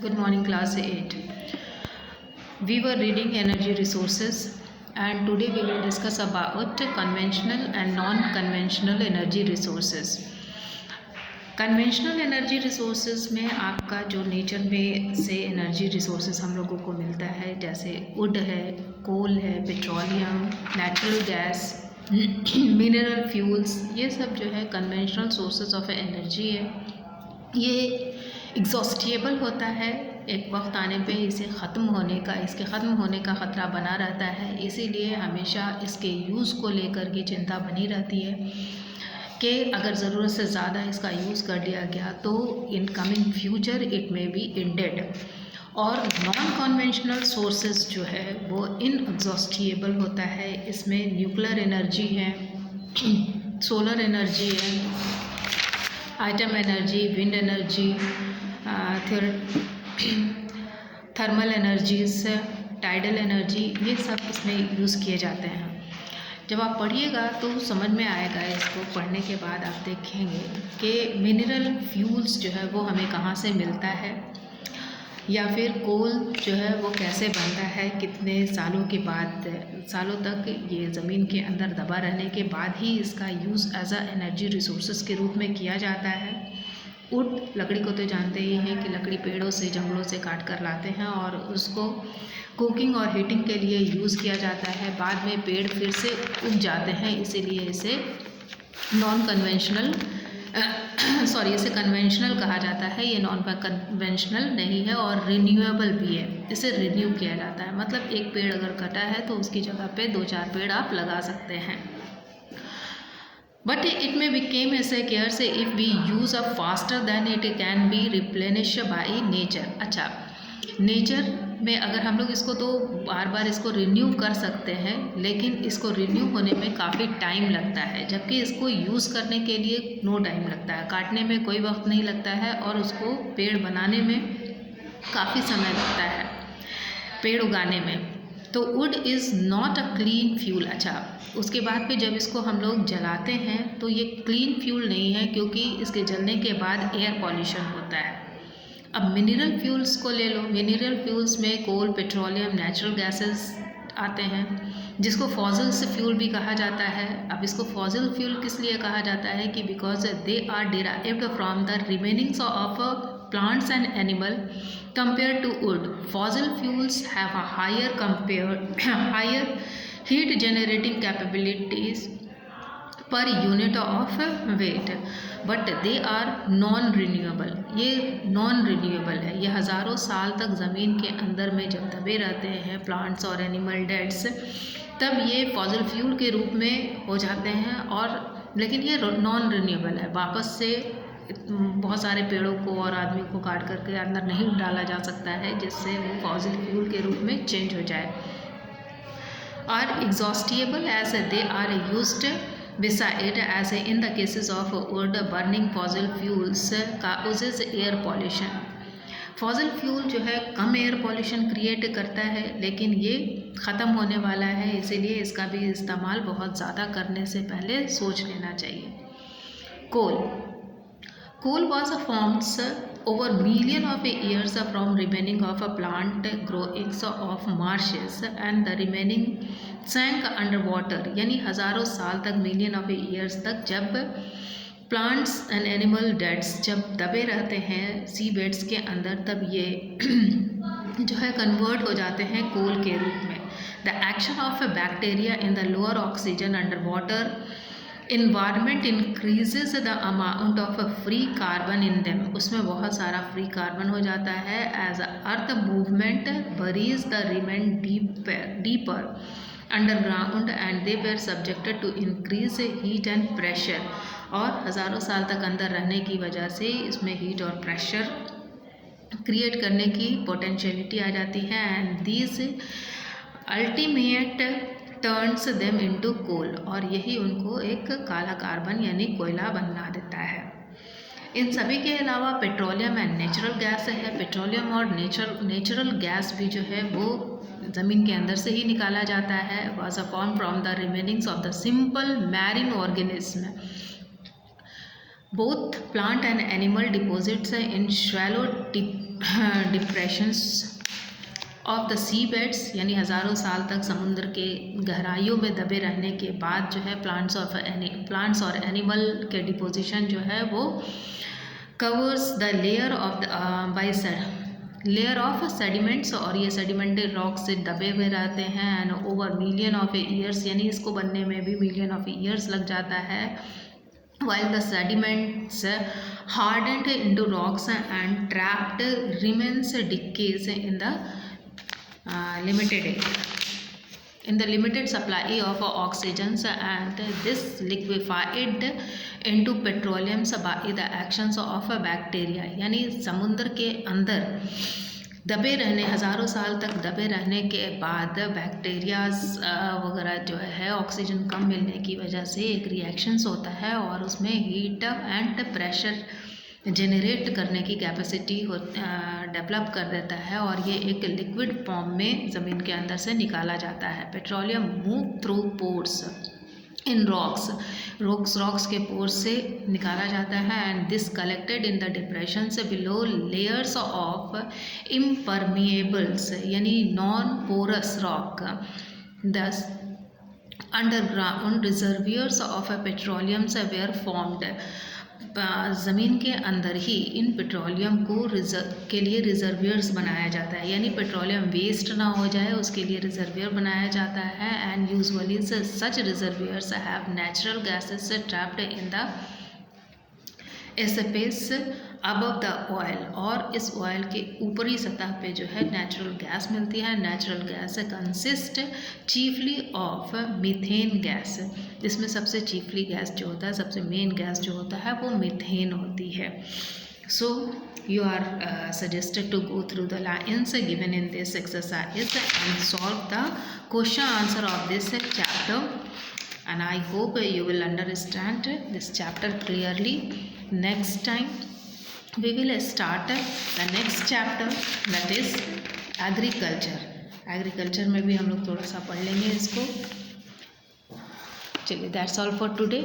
Good morning, class 8. We were reading energy resources, and today we will discuss about conventional and non-conventional energy resources. Conventional energy resources में आपका जो nature में से energy resources हम लोगों को मिलता है, जैसे वुड है, कोल है, petroleum, natural gas, mineral fuels, ये सब जो है कन्वेंशनल सोर्सेज ऑफ एनर्जी है। ये एग्जॉस्टेबल होता है, एक वक्त आने पे इसके ख़त्म होने का ख़तरा बना रहता है। इसीलिए हमेशा इसके यूज़ को लेकर की चिंता बनी रहती है कि अगर ज़रूरत से ज़्यादा इसका यूज़ कर लिया गया तो in coming future it may be ended. और नॉन कन्वेंशनल सोर्सेज जो है वो इनएग्जॉस्टेबल होता है। इसमें न्यूक्लियर एनर्जी है, सोलर एनर्जी है, item energy, wind energy, thermal energies, tidal energy, ये सब इसमें यूज़ किए जाते हैं। जब आप पढ़िएगा तो समझ में आएगा, इसको पढ़ने के बाद आप देखेंगे कि मिनरल फ्यूल्स जो है वो हमें कहाँ से मिलता है, या फिर कोल जो है वो कैसे बनता है, कितने सालों तक ये ज़मीन के अंदर दबा रहने के बाद ही इसका use as a energy resources के रूप में किया जाता है। वुड, लकड़ी को तो जानते ही हैं कि लकड़ी पेड़ों से, जंगलों से काट कर लाते हैं और उसको कुकिंग और हीटिंग के लिए यूज़ किया जाता है। बाद में पेड़ फिर से उग जाते हैं, इसीलिए इसे इसे कन्वेंशनल कहा जाता है। ये नॉन कन्वेंशनल नहीं है और रिन्यूएबल भी है, इसे रिन्यू किया जाता है। मतलब एक पेड़ अगर कटा है तो उसकी जगह पे 2-4 पेड़ आप लगा सकते हैं। But it may become scarce if we use up faster than it can be replenished by nature। अच्छा, नेचर में अगर हम लोग इसको तो बार बार इसको रिन्यू कर सकते हैं, लेकिन इसको रिन्यू होने में काफ़ी टाइम लगता है, जबकि इसको यूज़ करने के लिए नो टाइम लगता है। काटने में कोई वक्त नहीं लगता है और उसको पेड़ बनाने में काफ़ी समय लगता है, पेड़ उगाने में। तो would is not a clean fuel. अच्छा, उसके बाद पे जब इसको हम लोग जलाते हैं तो ये क्लीन फ्यूल नहीं है, क्योंकि इसके जलने के बाद एयर पॉल्यूशन होता है। अब मिनरल फ्यूल्स को ले लो। मिनरल फ्यूल्स में कोल, पेट्रोलियम, नेचुरल गैसेस आते हैं, जिसको फॉसिल्स फ्यूल भी कहा जाता है। अब इसको फॉसिल फ्यूल किस लिए कहा जाता है कि because they are derived from the remainings of plants and animal compared to wood. Fossil fuels have a higher heat generating capabilities per unit of weight, but they are non renewable। ये non renewable है। ये हज़ारों साल तक ज़मीन के अंदर में जब दबे रहते हैं प्लांट्स और एनिमल डेड्स, तब ये फॉसिल फ्यूल के रूप में हो जाते हैं। और लेकिन ये नॉन रिन्यूएबल है, वापस से बहुत सारे पेड़ों को और आदमी को काट करके अंदर नहीं डाला जा सकता है, जिससे वो फॉसिल फ्यूल के रूप में चेंज हो जाए। Are exhaustible as they are used beside as in the cases of wood burning fossil fuels causes air pollution। Fossil fuel जो है कम एयर पॉल्यूशन क्रिएट करता है, लेकिन ये ख़त्म होने वाला है, इसीलिए इसका भी इस्तेमाल बहुत ज़्यादा करने से पहले सोच लेना चाहिए। Coal was formed over million of years from remaining of a plant growing of marshes and the remaining sank underwater। यानी हज़ारों साल तक, मिलियन ऑफ ईयर्स तक, जब प्लांट्स एंड एनिमल डेड्स जब दबे रहते हैं सी बेड्स के अंदर, तब ये जो है कन्वर्ट हो जाते हैं कोल के रूप में। The action of bacteria in the lower oxygen under water environment increases the amount of free carbon in them. उसमें बहुत सारा फ्री कार्बन हो जाता है। As earth movement buries the remain deeper underground and they were subjected to increase heat and pressure. और हज़ारों साल तक अंदर रहने की वजह से इसमें हीट और प्रेशर क्रिएट करने की पोटेंशियलिटी आ जाती है। And these ultimate turns them into coal, और यही उनको एक काला कार्बन यानी कोयला बना देता है। इन सभी के अलावा पेट्रोलियम एंड नेचुरल गैस है। पेट्रोलियम और नेचुरल गैस भी जो है वो ज़मीन के अंदर से ही निकाला जाता है। Was a form from the remainings of the simple marine organism. Both plant and animal deposits in shallow depressions of the sea beds, यानी हज़ारों साल तक समुद्र के गहराइयों में दबे रहने के बाद जो है प्लांट्स और एनिमल के डिपोजिशन जो है वो covers the layer of layer of sediments, और ये सेडिमेंटेड रॉक से दबे हुए रहते हैं and over million of years, यानी इसको बनने में भी मिलियन ऑफ ईयर्स लग जाता है. While the sediments hardened into rocks and trapped remains decays in the limited supply of oxygen, and this liquefied into petroleum by the actions of bacteria. यानी समुद्र के अंदर दबे रहने, हज़ारों साल तक दबे रहने के बाद बैक्टीरियाज वगैरह जो है ऑक्सीजन कम मिलने की वजह से एक रिएक्शंस होता है और उसमें हीट एंड प्रेशर जनरेट करने की कैपेसिटी डेवलप कर देता है और ये एक लिक्विड फॉर्म में ज़मीन के अंदर से निकाला जाता है. Petroleum move through pores in rocks के पोर्स से निकाला जाता है and this collected in the depressions below layers of impermeables, यानी non porous rock. Thus underground reservoirs of petroleum were formed. ज़मीन के अंदर ही इन पेट्रोलियम के लिए रिजर्वियर्स बनाया जाता है, यानी पेट्रोलियम वेस्ट ना हो जाए उसके लिए रिजर्वियर बनाया जाता है. And usually such reservoirs have natural gases trapped in the space above the oil, और इस ऑयल के ऊपरी सतह पे जो है नेचुरल गैस मिलती है. Natural gas consist chiefly of methane gas. इसमें सबसे चीफली गैस जो होता है, सबसे मेन गैस जो होता है वो मीथेन होती है. सो you are suggested to go through the lines given in this exercise and solve the question answer of this chapter, and I hope you will understand this chapter clearly. Next time we will start the next chapter, that is agriculture में भी हम लोग थोड़ा सा पढ़ लेंगे इसको. चलिए, that's all for today.